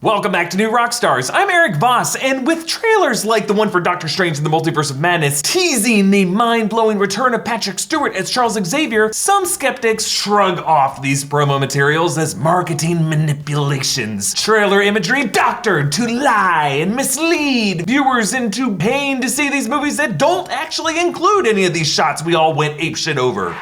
Welcome back to New Rockstars. I'm Erik Voss, and with trailers like the one for Doctor Strange in the Multiverse of Madness teasing the mind-blowing return of Patrick Stewart as Charles Xavier, some skeptics shrug off these promo materials as marketing manipulations. Trailer imagery doctored to lie and mislead viewers into paying to see these movies that don't actually include any of these shots we all went apeshit over.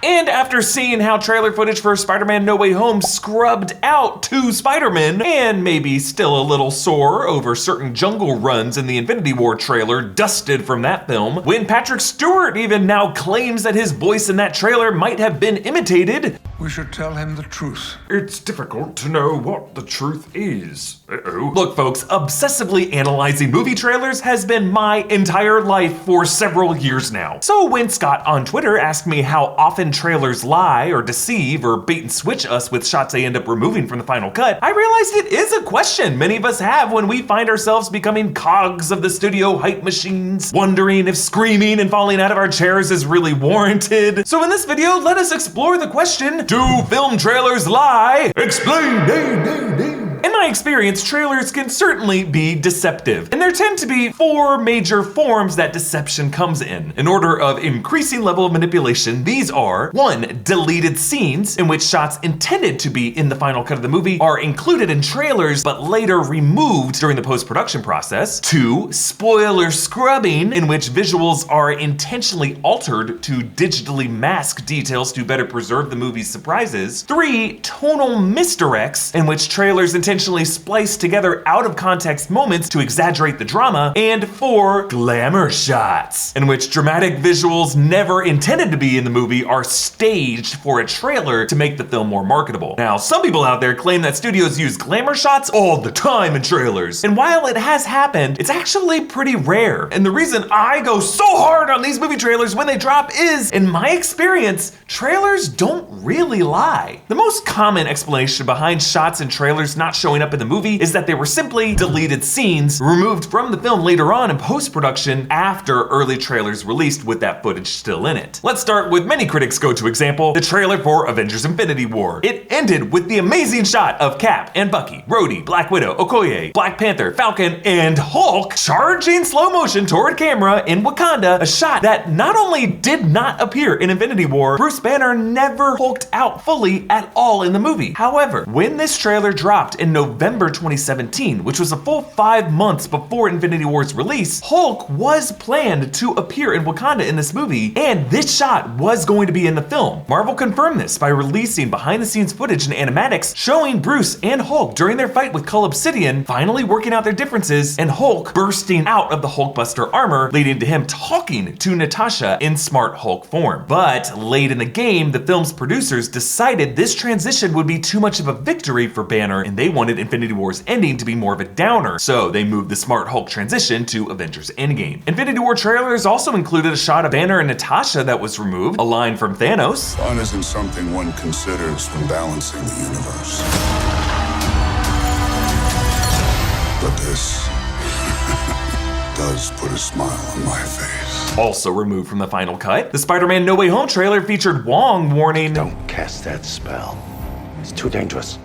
And after seeing how trailer footage for Spider-Man No Way Home scrubbed out 2 Spider-Men, and maybe still a little sore over certain jungle runs in the Infinity War trailer dusted from that film, when Patrick Stewart even now claims that his voice in that trailer might have been imitated, we should tell him the truth. It's difficult to know what the truth is. Uh-oh. Look folks, obsessively analyzing movie trailers has been my entire life for several years now. So when Scott on Twitter asked me how often trailers lie or deceive or bait and switch us with shots they end up removing from the final cut, I realized it is a question many of us have when we find ourselves becoming cogs of the studio hype machines, wondering if screaming and falling out of our chairs is really warranted. So in this video, let us explore the question, do film trailers lie? Explain! In my experience, trailers can certainly be deceptive, and there tend to be 4 major forms that deception comes in. In order of increasing level of manipulation, these are 1. Deleted scenes, in which shots intended to be in the final cut of the movie are included in trailers but later removed during the post-production process. 2. Spoiler scrubbing, in which visuals are intentionally altered to digitally mask details to better preserve the movie's surprises. 3. Tonal misdirects, in which trailers intentionally splice together out of context moments to exaggerate the drama. And 4. Glamour shots, in which dramatic visuals never intended to be in the movie are staged for a trailer to make the film more marketable. Now, some people out there claim that studios use glamour shots all the time in trailers. And while it has happened, it's actually pretty rare. And the reason I go so hard on these movie trailers when they drop is, in my experience, trailers don't really lie. The most common explanation behind shots and trailers not showing up in the movie is that they were simply deleted scenes removed from the film later on in post-production after early trailers released with that footage still in it. Let's start with many critics' go-to example, the trailer for Avengers Infinity War. It ended with the amazing shot of Cap and Bucky, Rhodey, Black Widow, Okoye, Black Panther, Falcon, and Hulk charging slow motion toward camera in Wakanda, a shot that not only did not appear in Infinity War, Bruce Banner never hulked out fully at all in the movie. However, when this trailer dropped in November 2017, which was a full 5 months before Infinity War's release, Hulk was planned to appear in Wakanda in this movie, and this shot was going to be in the film. Marvel confirmed this by releasing behind-the-scenes footage and animatics showing Bruce and Hulk during their fight with Cull Obsidian finally working out their differences, and Hulk bursting out of the Hulkbuster armor, leading to him talking to Natasha in smart Hulk form. But late in the game, the film's producers decided this transition would be too much of a victory for Banner, and they wanted Infinity War's ending to be more of a downer, so they moved the smart Hulk transition to Avengers Endgame. Infinity War trailers also included a shot of Banner and Natasha that was removed, a line from Thanos. Fun isn't something one considers when balancing the universe. But this does put a smile on my face. Also removed from the final cut, the Spider-Man No Way Home trailer featured Wang warning, "Don't cast that spell. It's too dangerous."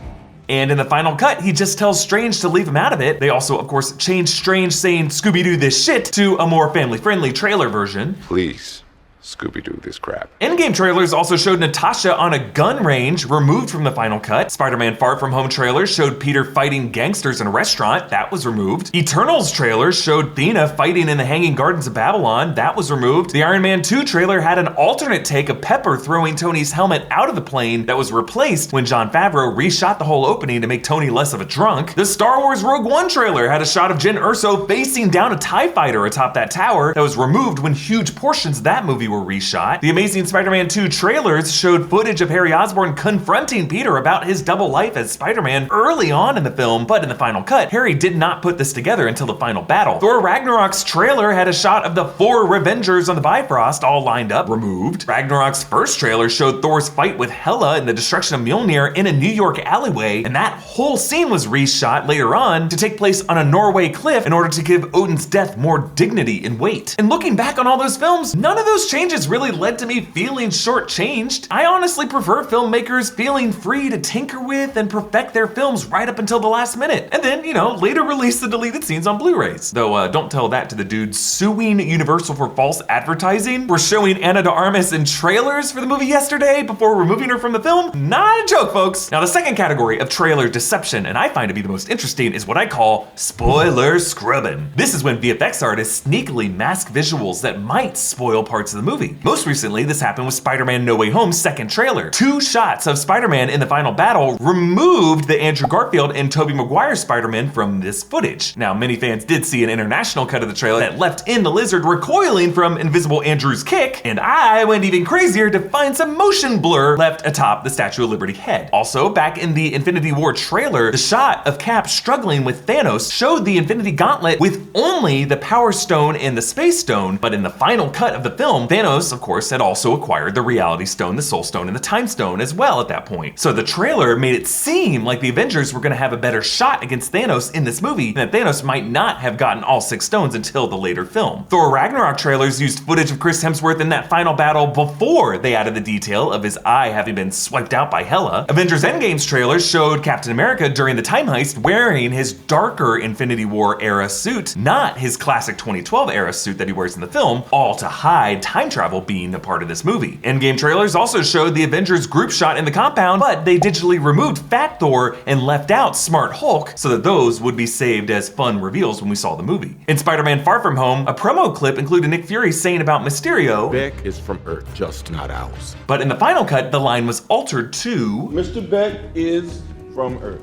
And in the final cut, he just tells Strange to leave him out of it. They also, of course, changed Strange saying Scooby-Doo this shit to a more family-friendly trailer version. Please, Scooby-Doo this crap. Endgame trailers also showed Natasha on a gun range, removed from the final cut. Spider-Man Far From Home trailers showed Peter fighting gangsters in a restaurant. That was removed. Eternals trailers showed Thena fighting in the Hanging Gardens of Babylon. That was removed. The Iron Man 2 trailer had an alternate take of Pepper throwing Tony's helmet out of the plane that was replaced when Jon Favreau reshot the whole opening to make Tony less of a drunk. The Star Wars Rogue One trailer had a shot of Jyn Erso facing down a TIE fighter atop that tower that was removed when huge portions of that movie were reshot. The Amazing Spider-Man 2 trailers showed footage of Harry Osborn confronting Peter about his double life as Spider-Man early on in the film, but in the final cut, Harry did not put this together until the final battle. Thor Ragnarok's trailer had a shot of the 4 Revengers on the Bifrost all lined up, removed. Ragnarok's first trailer showed Thor's fight with Hela and the destruction of Mjolnir in a New York alleyway, and that whole scene was reshot later on to take place on a Norway cliff in order to give Odin's death more dignity and weight. And looking back on all those films, none of those changes changes really led to me feeling shortchanged. I honestly prefer filmmakers feeling free to tinker with and perfect their films right up until the last minute, and then, later release the deleted scenes on Blu-rays. Though, don't tell that to the dudes suing Universal for false advertising for showing Ana de Armas in trailers for the movie yesterday before removing her from the film. Not a joke, folks. Now, the second category of trailer deception, and I find to be the most interesting, is what I call spoiler scrubbing. This is when VFX artists sneakily mask visuals that might spoil parts of the movie. Most recently, this happened with Spider-Man No Way Home's second trailer. 2 shots of Spider-Man in the final battle removed the Andrew Garfield and Tobey Maguire Spider-Man from this footage. Now, many fans did see an international cut of the trailer that left in the lizard recoiling from Invisible Andrew's kick, and I went even crazier to find some motion blur left atop the Statue of Liberty head. Also, back in the Infinity War trailer, the shot of Cap struggling with Thanos showed the Infinity Gauntlet with only the Power Stone and the Space Stone, but in the final cut of the film, Thanos, of course, had also acquired the Reality Stone, the Soul Stone, and the Time Stone as well at that point. So the trailer made it seem like the Avengers were gonna have a better shot against Thanos in this movie, and that Thanos might not have gotten all 6 stones until the later film. Thor Ragnarok trailers used footage of Chris Hemsworth in that final battle before they added the detail of his eye having been swiped out by Hela. Avengers Endgame's trailers showed Captain America during the time heist wearing his darker Infinity War era suit, not his classic 2012 era suit that he wears in the film, all to hide time travel being a part of this movie. Endgame trailers also showed the Avengers group shot in the compound, but they digitally removed Fat Thor and left out Smart Hulk so that those would be saved as fun reveals when we saw the movie. In Spider-Man Far From Home, a promo clip included Nick Fury saying about Mysterio, Beck is from Earth, just not ours. but in the final cut, the line was altered to, Mr. Beck is from Earth,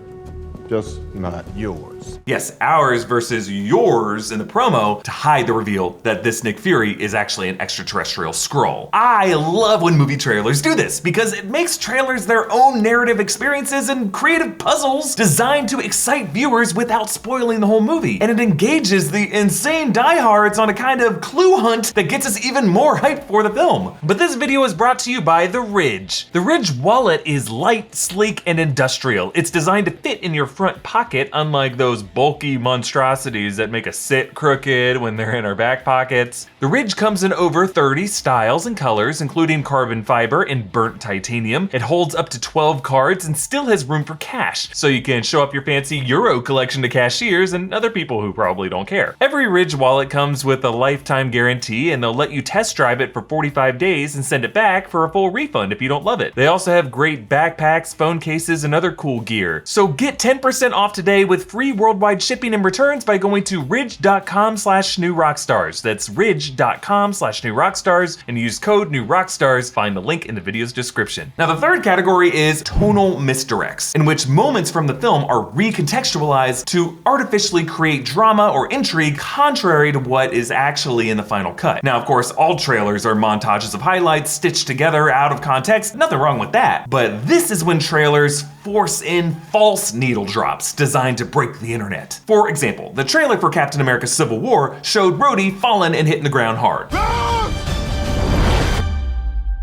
just not yours. yes, ours versus yours in the promo, to hide the reveal that this Nick Fury is actually an extraterrestrial Skrull. I love when movie trailers do this because it makes trailers their own narrative experiences and creative puzzles designed to excite viewers without spoiling the whole movie. And it engages the insane diehards on a kind of clue hunt that gets us even more hyped for the film. But this video is brought to you by The Ridge. The Ridge wallet is light, sleek, and industrial. It's designed to fit in your front pocket, unlike those bulky monstrosities that make us sit crooked when they're in our back pockets. The Ridge comes in over 30 styles and colors, including carbon fiber and burnt titanium. It holds up to 12 cards and still has room for cash, so you can show up your fancy Euro collection to cashiers and other people who probably don't care. Every Ridge wallet comes with a lifetime guarantee, and they'll let you test drive it for 45 days and send it back for a full refund if you don't love it. They also have great backpacks, phone cases, and other cool gear. So get 10% off today with free worldwide shipping and returns by going to ridge.com/newrockstars. That's ridge.com/newrockstars and use code newrockstars. Find the link in the video's description. Now, the third category is tonal misdirects, in which moments from the film are recontextualized to artificially create drama or intrigue contrary to what is actually in the final cut. Now, of course, all trailers are montages of highlights stitched together out of context. Nothing wrong with that. But this is when trailers force in false needle drops designed to break the internet. For example, the trailer for Captain America Civil War showed Rhodey falling and hitting the ground hard.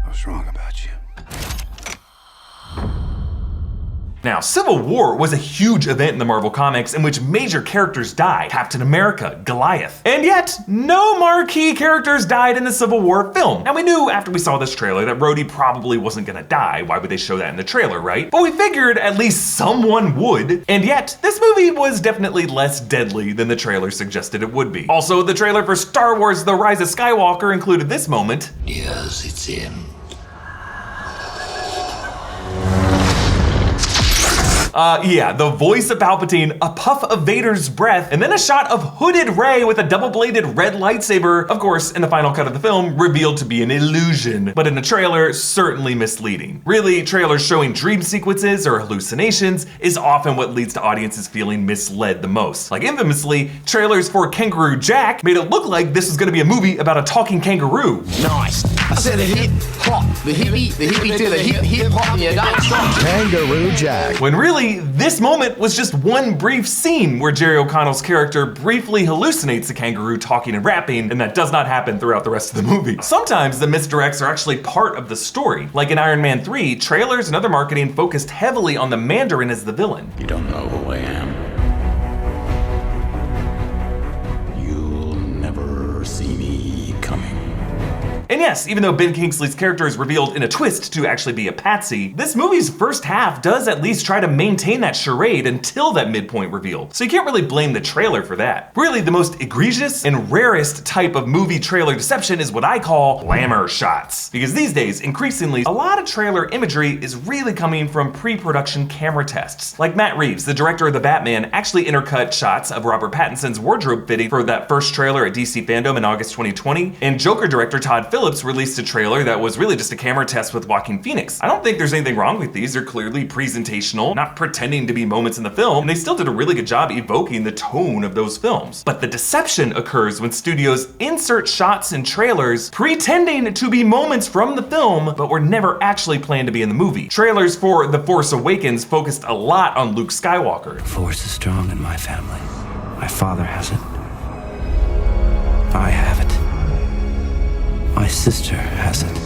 What's wrong about you? Now, Civil War was a huge event in the Marvel Comics in which major characters died. Captain America, Goliath. And yet, no marquee characters died in the Civil War film. Now, we knew after we saw this trailer that Rhodey probably wasn't gonna die. Why would they show that in the trailer, right? But we figured at least someone would. And yet, this movie was definitely less deadly than the trailer suggested it would be. Also, the trailer for Star Wars The Rise of Skywalker included this moment. Yes, it's in. Yeah, the voice of Palpatine, a puff of Vader's breath, and then a shot of hooded Rey with a double-bladed red lightsaber, of course, in the final cut of the film, revealed to be an illusion, but in the trailer, certainly misleading. Really, trailers showing dream sequences or hallucinations is often what leads to audiences feeling misled the most. Like infamously, trailers for Kangaroo Jack made it look like this was gonna be a movie about a talking kangaroo. Nice. I said a hip hop. The hippie to the hip hop. You don't stop. Kangaroo Jack. When really, this moment was just one brief scene where Jerry O'Connell's character briefly hallucinates the kangaroo talking and rapping, and that does not happen throughout the rest of the movie. Sometimes the misdirects are actually part of the story. Like in Iron Man 3, trailers and other marketing focused heavily on the Mandarin as the villain. You don't know who I am. You'll never see me coming. And And yes, even though Ben Kingsley's character is revealed in a twist to actually be a patsy, this movie's first half does at least try to maintain that charade until that midpoint reveal. So you can't really blame the trailer for that. Really, the most egregious and rarest type of movie trailer deception is what I call glamour shots. Because these days, increasingly, a lot of trailer imagery is really coming from pre-production camera tests. Like Matt Reeves, the director of The Batman, actually intercut shots of Robert Pattinson's wardrobe fitting for that first trailer at DC Fandom in August 2020, and Joker director Todd Phillips released a trailer that was really just a camera test with Joaquin Phoenix. I don't think there's anything wrong with these. They're clearly presentational, not pretending to be moments in the film, and they still did a really good job evoking the tone of those films. But the deception occurs when studios insert shots in trailers pretending to be moments from the film, but were never actually planned to be in the movie. Trailers for The Force Awakens focused a lot on Luke Skywalker. The Force is strong in my family. My father has it. I have it. My sister has it.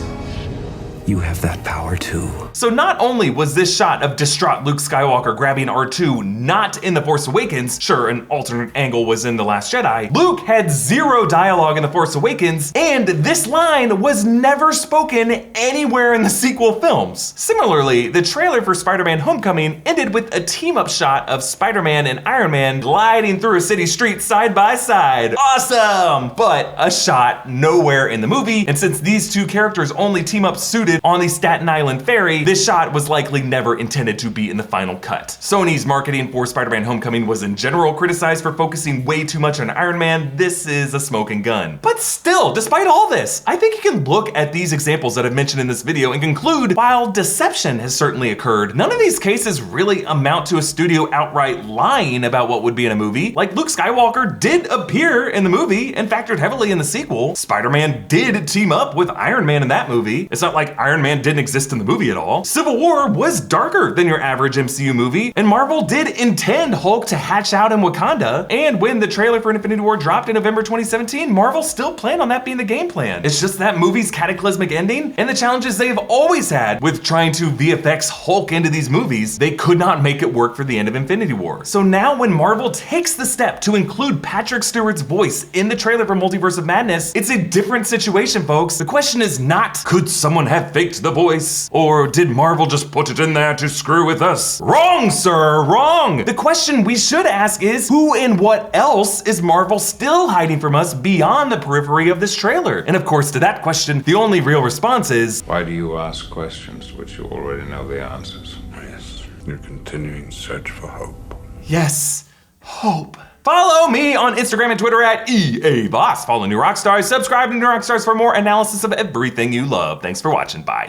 You have that power too. So not only was this shot of distraught Luke Skywalker grabbing R2 not in The Force Awakens, sure, an alternate angle was in The Last Jedi, Luke had zero dialogue in The Force Awakens, and this line was never spoken anywhere in the sequel films. Similarly, the trailer for Spider-Man Homecoming ended with a team-up shot of Spider-Man and Iron Man gliding through a city street side by side. Awesome! But a shot nowhere in the movie, and since these two characters only team up suited on the Staten Island ferry, this shot was likely never intended to be in the final cut. Sony's marketing for Spider-Man Homecoming was in general criticized for focusing way too much on Iron Man. This is a smoking gun. But still, despite all this, I think you can look at these examples that I've mentioned in this video and conclude, while deception has certainly occurred, none of these cases really amount to a studio outright lying about what would be in a movie. Like, Luke Skywalker did appear in the movie and factored heavily in the sequel. Spider-Man did team up with Iron Man in that movie. It's not like Iron Man didn't exist in the movie at all. Civil War was darker than your average MCU movie, and Marvel did intend Hulk to hatch out in Wakanda, and when the trailer for Infinity War dropped in November 2017, Marvel still planned on that being the game plan. It's just that movie's cataclysmic ending and the challenges they've always had with trying to VFX Hulk into these movies, they could not make it work for the end of Infinity War. So now when Marvel takes the step to include Patrick Stewart's voice in the trailer for Multiverse of Madness, it's a different situation, folks. The question is not, could someone have faked the voice? Or did Marvel just put it in there to screw with us? Wrong, sir, wrong! The question we should ask is, who and what else is Marvel still hiding from us beyond the periphery of this trailer? And of course, to that question, the only real response is, Why do you ask questions to which you already know the answers? Yes, your continuing search for hope. yes, hope. Follow me on Instagram and Twitter at EA Voss. Follow New Rockstars, subscribe to New Rockstars for more analysis of everything you love. Thanks for watching, bye.